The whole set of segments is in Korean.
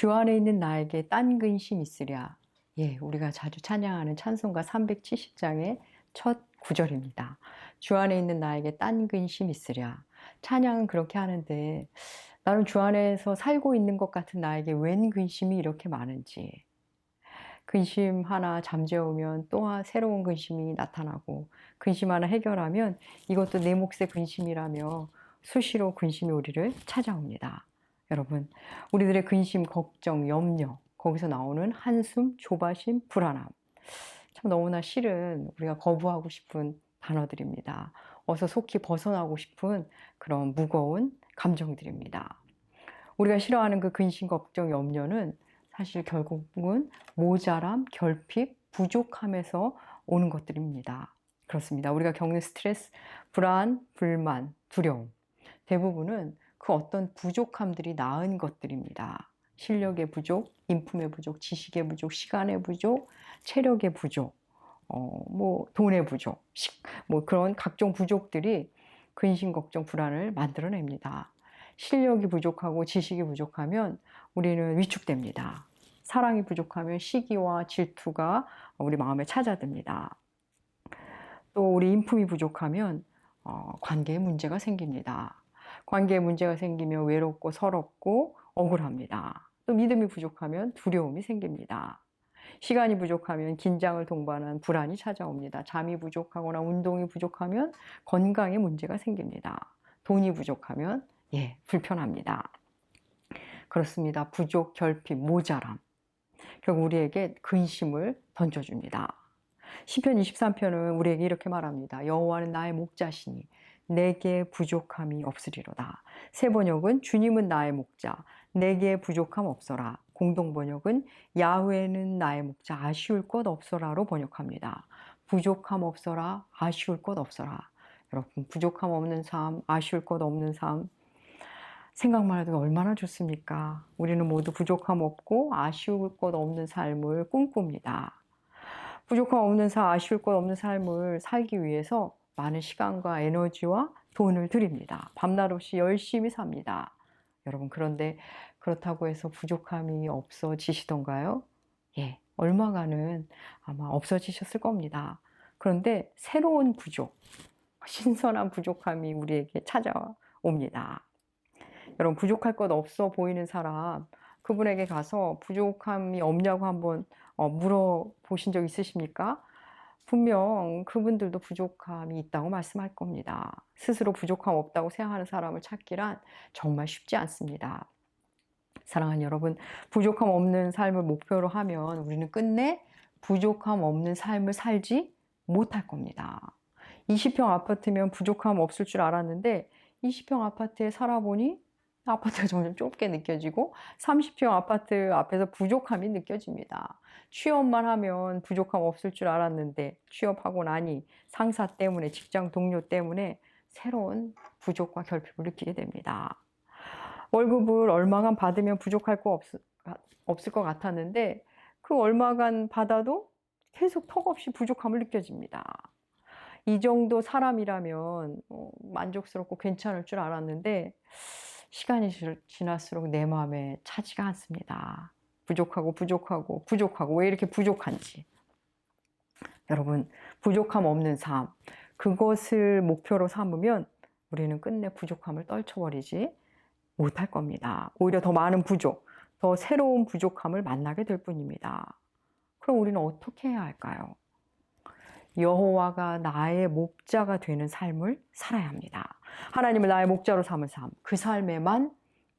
주 안에 있는 나에게 딴 근심 있으랴. 예, 우리가 자주 찬양하는 찬송가 370장의 첫 구절입니다. 주 안에 있는 나에게 딴 근심 있으랴. 찬양은 그렇게 하는데 나는 주 안에서 살고 있는 것 같은 나에게 웬 근심이 이렇게 많은지. 근심 하나 잠재우면 또 새로운 근심이 나타나고 근심 하나 해결하면 이것도 내 몫의 근심이라며 수시로 근심이 우리를 찾아옵니다. 여러분, 우리들의 근심, 걱정, 염려, 거기서 나오는 한숨, 조바심, 불안함. 참 너무나 싫은 우리가 거부하고 싶은 단어들입니다. 어서 속히 벗어나고 싶은 그런 무거운 감정들입니다. 우리가 싫어하는 그 근심, 걱정, 염려는 사실 결국은 모자람, 결핍, 부족함에서 오는 것들입니다. 그렇습니다. 우리가 겪는 스트레스, 불안, 불만, 두려움. 대부분은 그 어떤 부족함들이 낳은 것들입니다. 실력의 부족, 인품의 부족, 지식의 부족, 시간의 부족, 체력의 부족, 돈의 부족, 그런 각종 부족들이 근심, 걱정, 불안을 만들어냅니다. 실력이 부족하고 지식이 부족하면 우리는 위축됩니다. 사랑이 부족하면 시기와 질투가 우리 마음에 찾아듭니다. 또 우리 인품이 부족하면 관계에 문제가 생깁니다. 관계에 문제가 생기면 외롭고 서럽고 억울합니다. 또 믿음이 부족하면 두려움이 생깁니다. 시간이 부족하면 긴장을 동반한 불안이 찾아옵니다. 잠이 부족하거나 운동이 부족하면 건강에 문제가 생깁니다. 돈이 부족하면 불편합니다. 그렇습니다. 부족, 결핍, 모자람. 결국 우리에게 근심을 던져줍니다. 시편 23편은 우리에게 이렇게 말합니다. 여호와는 나의 목자시니 내게 부족함이 없으리로다. 새 번역은 주님은 나의 목자, 내게 부족함 없어라. 공동 번역은 야훼는 나의 목자, 아쉬울 것 없어라로 번역합니다. 부족함 없어라, 아쉬울 것 없어라. 여러분, 부족함 없는 삶, 아쉬울 것 없는 삶, 생각만 해도 얼마나 좋습니까? 우리는 모두 부족함 없고 아쉬울 것 없는 삶을 꿈꿉니다. 부족함 없는 삶, 아쉬울 것 없는 삶을 살기 위해서 많은 시간과 에너지와 돈을 들입니다. 밤낮 없이 열심히 삽니다. 여러분, 그런데 그렇다고 해서 부족함이 없어지시던가요? 예, 얼마간은 아마 없어지셨을 겁니다. 그런데 새로운 부족, 신선한 부족함이 우리에게 찾아옵니다. 여러분, 부족할 것 없어 보이는 사람, 그분에게 가서 부족함이 없냐고 한번 물어보신 적 있으십니까? 분명 그분들도 부족함이 있다고 말씀할 겁니다. 스스로 부족함 없다고 생각하는 사람을 찾기란 정말 쉽지 않습니다. 사랑하는 여러분, 부족함 없는 삶을 목표로 하면 우리는 끝내 부족함 없는 삶을 살지 못할 겁니다. 20평 아파트면 부족함 없을 줄 알았는데 20평 아파트에 살아보니 아파트가 점점 좁게 느껴지고 30평 아파트 앞에서 부족함이 느껴집니다. 취업만 하면 부족함 없을 줄 알았는데 취업하고 나니 상사 때문에 직장 동료 때문에 새로운 부족과 결핍을 느끼게 됩니다. 월급을 얼마간 받으면 부족할 거 없을 것 같았는데 그 얼마간 받아도 계속 턱없이 부족함을 느껴집니다. 이 정도 사람이라면 만족스럽고 괜찮을 줄 알았는데 시간이 지날수록 내 마음에 차지가 않습니다. 부족하고 왜 이렇게 부족한지. 여러분, 부족함 없는 삶, 그것을 목표로 삼으면 우리는 끝내 부족함을 떨쳐버리지 못할 겁니다. 오히려 더 많은 부족, 더 새로운 부족함을 만나게 될 뿐입니다. 그럼 우리는 어떻게 해야 할까요? 여호와가 나의 목자가 되는 삶을 살아야 합니다. 하나님을 나의 목자로 삼은 삶, 그 삶에만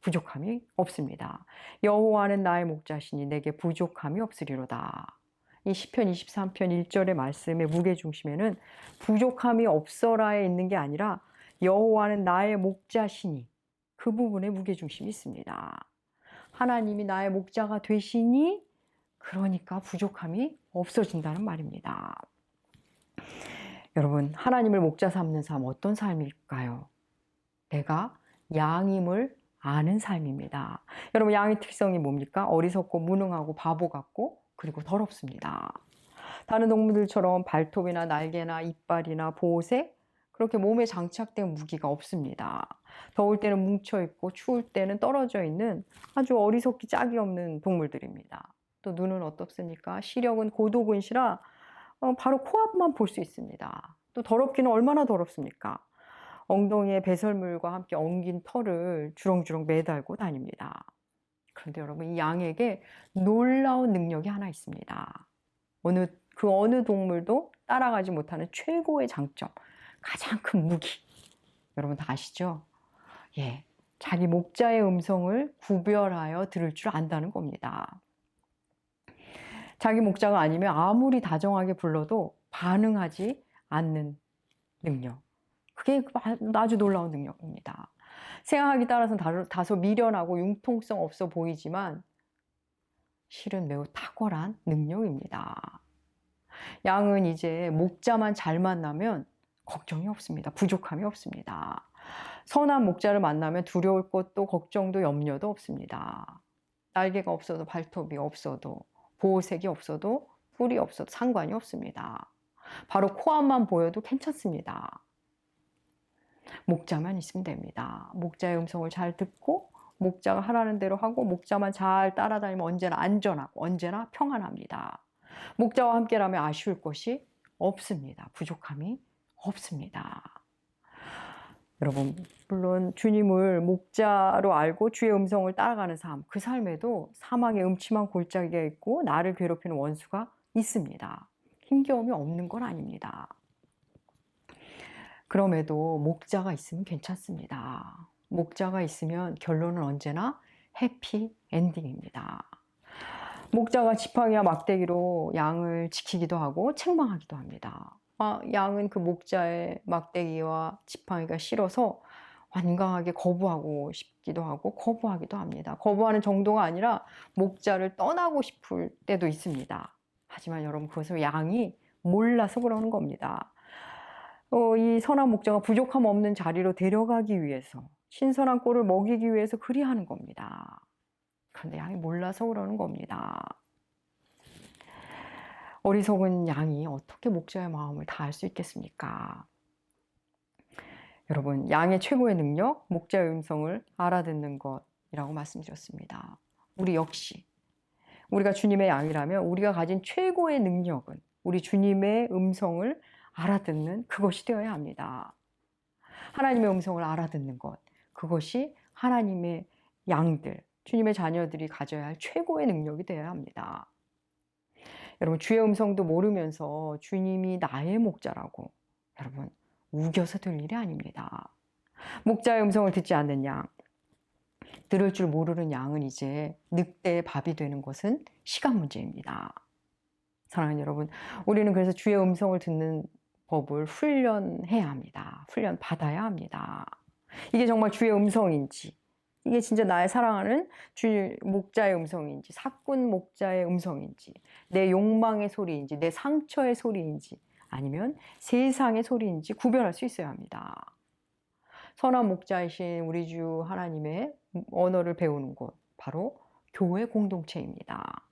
부족함이 없습니다. 여호와는 나의 목자시니 내게 부족함이 없으리로다. 이 시편 23편 1절의 말씀의 무게중심에는 부족함이 없어라에 있는 게 아니라 여호와는 나의 목자시니 그 부분에 무게중심이 있습니다. 하나님이 나의 목자가 되시니 그러니까 부족함이 없어진다는 말입니다. 여러분, 하나님을 목자 삼는 삶 어떤 삶일까요? 내가 양임을 아는 삶입니다. 여러분, 양의 특성이 뭡니까? 어리석고 무능하고 바보 같고 그리고 더럽습니다. 다른 동물들처럼 발톱이나 날개나 이빨이나 보호색 그렇게 몸에 장착된 무기가 없습니다. 더울 때는 뭉쳐있고 추울 때는 떨어져 있는 아주 어리석기 짝이 없는 동물들입니다. 또 눈은 어떻습니까? 시력은 고도근시라 바로 코앞만 볼 수 있습니다. 또 더럽기는 얼마나 더럽습니까? 엉덩이에 배설물과 함께 엉긴 털을 주렁주렁 매달고 다닙니다. 그런데 여러분, 이 양에게 놀라운 능력이 하나 있습니다. 그 어느 동물도 따라가지 못하는 최고의 장점, 가장 큰 무기. 여러분 다 아시죠? 예, 자기 목자의 음성을 구별하여 들을 줄 안다는 겁니다. 자기 목자가 아니면 아무리 다정하게 불러도 반응하지 않는 능력. 그게 아주 놀라운 능력입니다. 생각하기 따라서는 다소 미련하고 융통성 없어 보이지만 실은 매우 탁월한 능력입니다. 양은 이제 목자만 잘 만나면 걱정이 없습니다. 부족함이 없습니다. 선한 목자를 만나면 두려울 것도 걱정도 염려도 없습니다. 날개가 없어도 발톱이 없어도 보호색이 없어도 뿔이 없어도 상관이 없습니다. 바로 코앞만 보여도 괜찮습니다. 목자만 있으면 됩니다. 목자의 음성을 잘 듣고 목자가 하라는 대로 하고 목자만 잘 따라다니면 언제나 안전하고 언제나 평안합니다. 목자와 함께라면 아쉬울 것이 없습니다. 부족함이 없습니다. 여러분, 물론 주님을 목자로 알고 주의 음성을 따라가는 삶, 그 삶에도 사망의 음침한 골짜기가 있고 나를 괴롭히는 원수가 있습니다. 힘겨움이 없는 건 아닙니다. 그럼에도 목자가 있으면 괜찮습니다. 목자가 있으면 결론은 언제나 해피 엔딩입니다. 목자가 지팡이와 막대기로 양을 지키기도 하고 책망하기도 합니다. 양은 그 목자의 막대기와 지팡이가 싫어서 완강하게 거부하고 싶기도 하고 거부하기도 합니다. 거부하는 정도가 아니라 목자를 떠나고 싶을 때도 있습니다. 하지만 여러분, 그것을 양이 몰라서 그러는 겁니다. 이 선한 목자가 부족함 없는 자리로 데려가기 위해서, 신선한 꼴을 먹이기 위해서 그리하는 겁니다. 그런데 양이 몰라서 그러는 겁니다. 어리석은 양이 어떻게 목자의 마음을 다 알 수 있겠습니까? 여러분, 양의 최고의 능력, 목자의 음성을 알아듣는 것이라고 말씀드렸습니다. 우리 역시 우리가 주님의 양이라면 우리가 가진 최고의 능력은 우리 주님의 음성을 알아듣는 그것이 되어야 합니다. 하나님의 음성을 알아듣는 것, 그것이 하나님의 양들, 주님의 자녀들이 가져야 할 최고의 능력이 되어야 합니다. 여러분, 주의 음성도 모르면서 주님이 나의 목자라고 여러분 우겨서 될 일이 아닙니다. 목자의 음성을 듣지 않는 양, 들을 줄 모르는 양은 이제 늑대의 밥이 되는 것은 시간 문제입니다. 사랑하는 여러분, 우리는 그래서 주의 음성을 듣는 법을 훈련해야 합니다. 훈련 받아야 합니다. 이게 정말 주의 음성인지, 이게 진짜 나의 사랑하는 주 목자의 음성인지, 사꾼 목자의 음성인지, 내 욕망의 소리인지, 내 상처의 소리인지, 아니면 세상의 소리인지 구별할 수 있어야 합니다. 선한 목자이신 우리 주 하나님의 언어를 배우는 곳, 바로 교회 공동체입니다.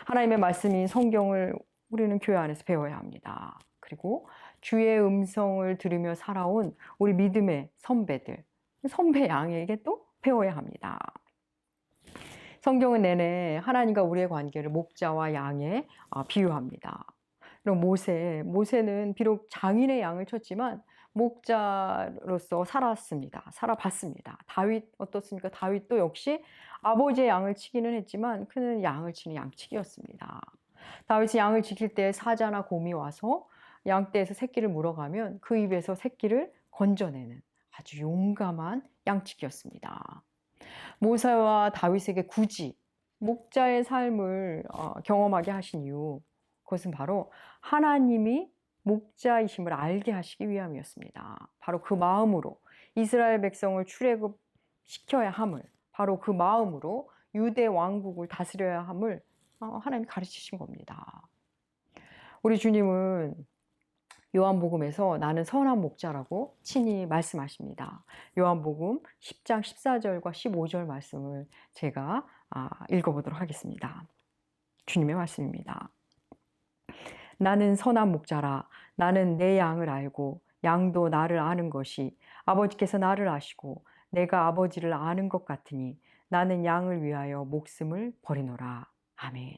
하나님의 말씀인 성경을 우리는 교회 안에서 배워야 합니다. 그리고 주의 음성을 들으며 살아온 우리 믿음의 선배들, 선배 양에게 또 배워야 합니다. 성경은 내내 하나님과 우리의 관계를 목자와 양에 비유합니다. 그럼 모세는 비록 장인의 양을 쳤지만 목자로서 살아봤습니다. 다윗 어떻습니까? 다윗도 역시 아버지의 양을 치기는 했지만 그는 양을 치는 양치기였습니다. 다윗이 양을 지킬 때 사자나 곰이 와서 양떼에서 새끼를 물어가면 그 입에서 새끼를 건져내는 아주 용감한 양치기였습니다. 모세와 다윗에게 굳이 목자의 삶을 경험하게 하신 이유, 그것은 바로 하나님이 목자이심을 알게 하시기 위함이었습니다. 바로 그 마음으로 이스라엘 백성을 출애굽시켜야 함을, 바로 그 마음으로 유대 왕국을 다스려야 함을 하나님이 가르치신 겁니다. 우리 주님은 요한복음에서 나는 선한 목자라고 친히 말씀하십니다. 요한복음 10장 14절과 15절 말씀을 제가 읽어보도록 하겠습니다. 주님의 말씀입니다. 나는 선한 목자라. 나는 내 양을 알고 양도 나를 아는 것이 아버지께서 나를 아시고 내가 아버지를 아는 것 같으니 나는 양을 위하여 목숨을 버리노라. 아멘.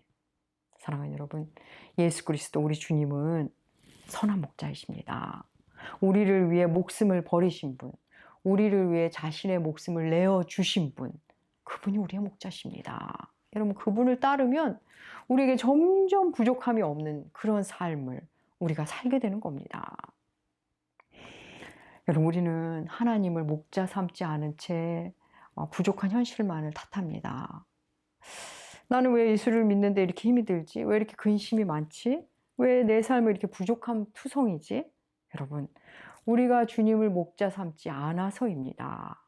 사랑하는 여러분, 예수 그리스도 우리 주님은 선한 목자이십니다. 우리를 위해 목숨을 버리신 분, 우리를 위해 자신의 목숨을 내어주신 분, 그분이 우리의 목자십니다. 여러분, 그분을 따르면 우리에게 점점 부족함이 없는 그런 삶을 우리가 살게 되는 겁니다. 여러분, 우리는 하나님을 목자 삼지 않은 채 부족한 현실만을 탓합니다. 나는 왜 예수를 믿는데 이렇게 힘이 들지? 왜 이렇게 근심이 많지? 왜 내 삶을 이렇게 부족함 투성이지? 여러분, 우리가 주님을 목자 삼지 않아서입니다.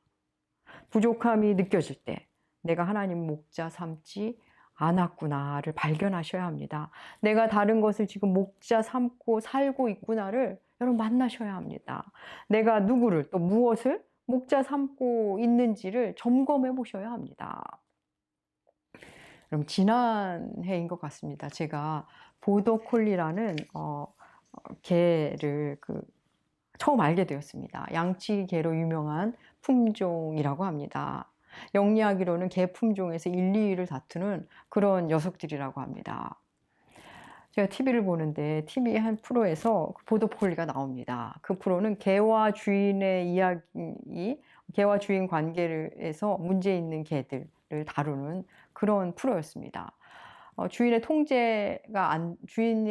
부족함이 느껴질 때 내가 하나님 목자 삼지 않았구나를 발견하셔야 합니다. 내가 다른 것을 지금 목자 삼고 살고 있구나를 여러분 만나셔야 합니다. 내가 누구를 또 무엇을 목자 삼고 있는지를 점검해 보셔야 합니다. 그럼 지난해인 것 같습니다. 제가 보더콜리라는 개를 처음 알게 되었습니다. 양치개로 유명한 품종이라고 합니다. 영리하기로는 개 품종에서 1, 2위를 다투는 그런 녀석들이라고 합니다. 제가 TV를 보는데 TV 한 프로에서 보더콜리가 나옵니다. 그 프로는 개와 주인의 이야기, 개와 주인 관계에서 문제 있는 개들을 다루는 그런 프로였습니다. 주인의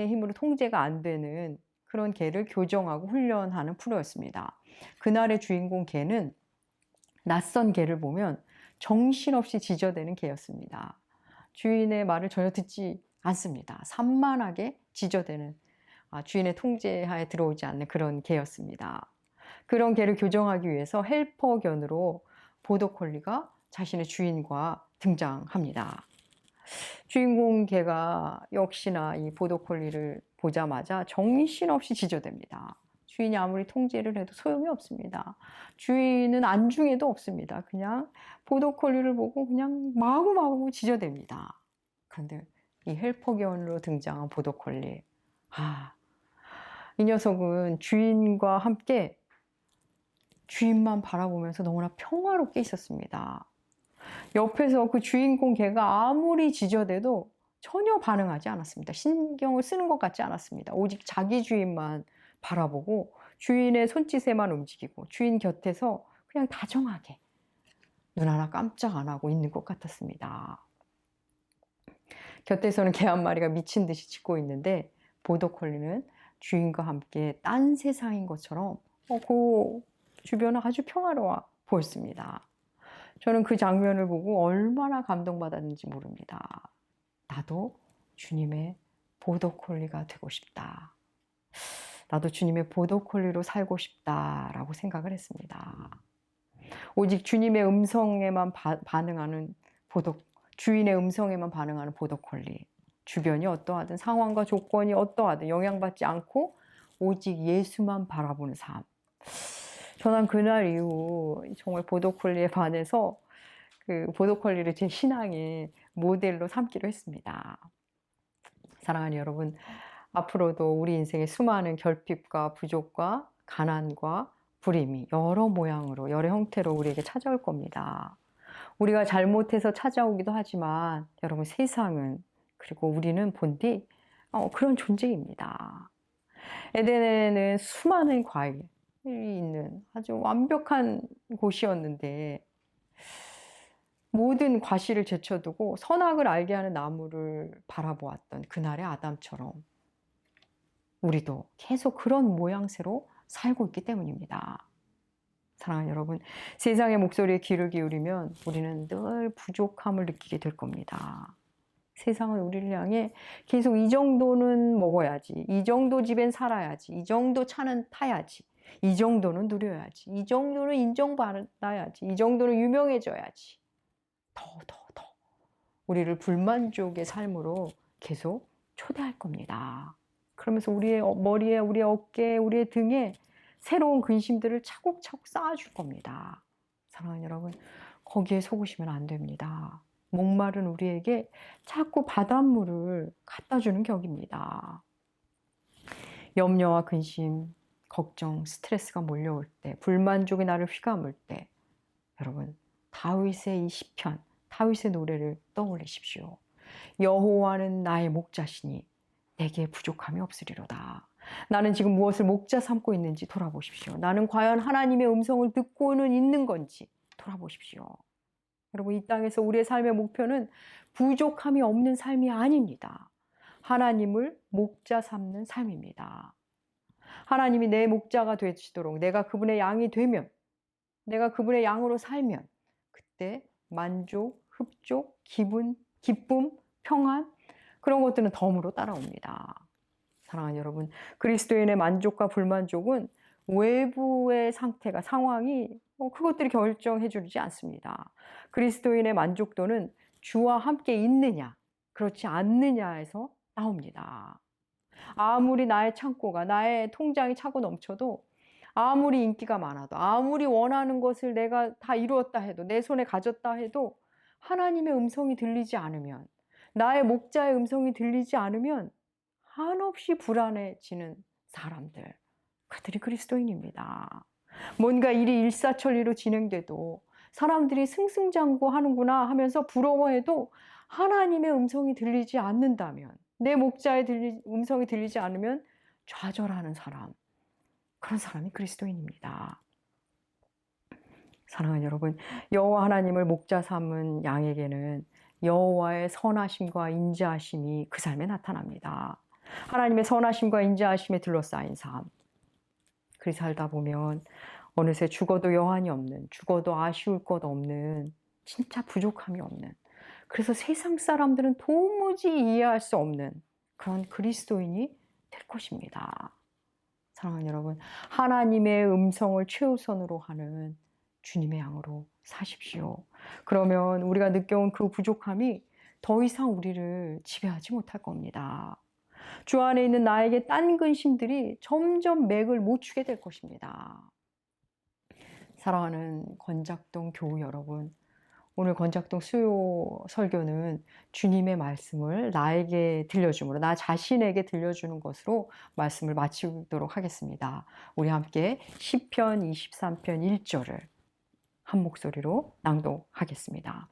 힘으로 통제가 안 되는 그런 개를 교정하고 훈련하는 프로였습니다. 그날의 주인공 개는 낯선 개를 보면 정신없이 지저대는 개였습니다. 주인의 말을 전혀 듣지 않습니다. 산만하게 지저대는 주인의 통제하에 들어오지 않는 그런 개였습니다. 그런 개를 교정하기 위해서 헬퍼견으로 보더콜리가 자신의 주인과 등장합니다. 주인공 개가 역시나 이 보더콜리를 보자마자 정신없이 지저댑니다. 주인이 아무리 통제를 해도 소용이 없습니다. 주인은 안중에도 없습니다. 그냥 보더콜리를 보고 그냥 마구마구 지저댑니다. 그런데 이 헬퍼견으로 등장한 보더콜리, 이 녀석은 주인과 함께 주인만 바라보면서 너무나 평화롭게 있었습니다. 옆에서 그 주인공 개가 아무리 지저대도 전혀 반응하지 않았습니다. 신경을 쓰는 것 같지 않았습니다. 오직 자기 주인만 바라보고 주인의 손짓에만 움직이고 주인 곁에서 그냥 다정하게 눈 하나 깜짝 안 하고 있는 것 같았습니다. 곁에서는 개 한 마리가 미친 듯이 짖고 있는데 보더콜리는 주인과 함께 딴 세상인 것처럼 그 주변은 아주 평화로워 보였습니다. 저는 그 장면을 보고 얼마나 감동받았는지 모릅니다. 나도 주님의 보더콜리가 되고 싶다. 나도 주님의 보더콜리로 살고 싶다라고 생각을 했습니다. 오직 주님의 음성에만 반응하는 주인의 음성에만 반응하는 보더콜리. 주변이 어떠하든 상황과 조건이 어떠하든 영향받지 않고 오직 예수만 바라보는 삶. 저는 그날 이후 정말 보더콜리에 반해서 그 보더콜리를 제 신앙의 모델로 삼기로 했습니다. 사랑하는 여러분, 앞으로도 우리 인생에 수많은 결핍과 부족과 가난과 불임이 여러 모양으로, 여러 형태로 우리에게 찾아올 겁니다. 우리가 잘못해서 찾아오기도 하지만 여러분 세상은 그리고 우리는 본디 그런 존재입니다. 에덴에는 수많은 과일이 있는 아주 완벽한 곳이었는데 모든 과실을 제쳐두고 선악을 알게 하는 나무를 바라보았던 그날의 아담처럼 우리도 계속 그런 모양새로 살고 있기 때문입니다. 사랑하는 여러분, 세상의 목소리에 귀를 기울이면 우리는 늘 부족함을 느끼게 될 겁니다. 세상은 우리를 향해 계속 이 정도는 먹어야지, 이 정도 집엔 살아야지, 이 정도 차는 타야지, 이 정도는 누려야지, 이 정도는 인정받아야지, 이 정도는 유명해져야지, 더 우리를 불만족의 삶으로 계속 초대할 겁니다. 그러면서 우리의 머리에, 우리의 어깨에, 우리의 등에 새로운 근심들을 차곡차곡 쌓아줄 겁니다. 사랑하는 여러분, 거기에 속으시면 안 됩니다. 목마른 우리에게 자꾸 바닷물을 갖다 주는 격입니다. 염려와 근심, 걱정, 스트레스가 몰려올 때, 불만족이 나를 휘감을 때, 여러분, 다윗의 이 시편, 다윗의 노래를 떠올리십시오. 여호와는 나의 목자시니 내게 부족함이 없으리로다. 나는 지금 무엇을 목자 삼고 있는지 돌아보십시오. 나는 과연 하나님의 음성을 듣고는 있는 건지 돌아보십시오. 여러분, 이 땅에서 우리의 삶의 목표는 부족함이 없는 삶이 아닙니다. 하나님을 목자 삼는 삶입니다. 하나님이 내 목자가 되시도록 내가 그분의 양이 되면, 내가 그분의 양으로 살면 그때 만족, 흡족, 기쁨, 평안, 그런 것들은 덤으로 따라옵니다. 사랑하는 여러분, 그리스도인의 만족과 불만족은 외부의 상태가, 상황이 그것들이 결정해 주지 않습니다. 그리스도인의 만족도는 주와 함께 있느냐, 그렇지 않느냐에서 나옵니다. 아무리 나의 창고가, 나의 통장이 차고 넘쳐도, 아무리 인기가 많아도, 아무리 원하는 것을 내가 다 이루었다 해도, 내 손에 가졌다 해도 하나님의 음성이 들리지 않으면, 나의 목자의 음성이 들리지 않으면 한없이 불안해지는 사람들, 그들이 그리스도인입니다. 뭔가 일이 일사천리로 진행돼도 사람들이 승승장구하는구나 하면서 부러워해도 하나님의 음성이 들리지 않는다면, 내 목자의 음성이 들리지 않으면 좌절하는 사람, 그런 사람이 그리스도인입니다. 사랑하는 여러분, 여호와 하나님을 목자 삼은 양에게는 여호와의 선하심과 인자하심이 그 삶에 나타납니다. 하나님의 선하심과 인자하심에 둘러싸인 삶, 그리 살다 보면 어느새 죽어도 여한이 없는, 죽어도 아쉬울 것 없는, 진짜 부족함이 없는, 그래서 세상 사람들은 도무지 이해할 수 없는 그런 그리스도인이 될 것입니다. 사랑하는 여러분, 하나님의 음성을 최우선으로 하는 주님의 양으로 사십시오. 그러면 우리가 느껴온 그 부족함이 더 이상 우리를 지배하지 못할 겁니다. 주 안에 있는 나에게 딴 근심들이 점점 맥을 못 추게 될 것입니다. 사랑하는 권작동 교우 여러분, 오늘 권작동 수요 설교는 주님의 말씀을 나에게 들려줌으로, 나 자신에게 들려주는 것으로 말씀을 마치도록 하겠습니다. 우리 함께 시편 23편 1절을 한 목소리로 낭독하겠습니다.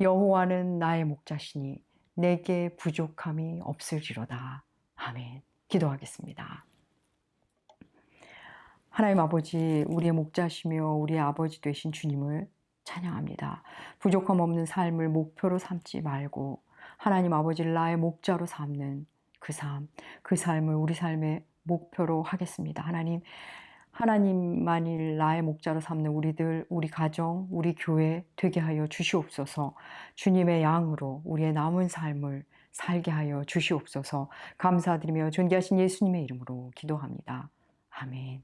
여호와는 나의 목자시니 내게 부족함이 없을지로다. 아멘. 기도하겠습니다. 하나님 아버지, 우리의 목자시며 우리의 아버지 되신 주님을 찬양합니다. 부족함 없는 삶을 목표로 삼지 말고 하나님 아버지를 나의 목자로 삼는 그 삶, 그 삶을 우리 삶의 목표로 하겠습니다. 하나님만일 나의 목자로 삼는 우리들, 우리 가정, 우리 교회 되게 하여 주시옵소서. 주님의 양으로 우리의 남은 삶을 살게 하여 주시옵소서. 감사드리며 존귀하신 예수님의 이름으로 기도합니다. 아멘.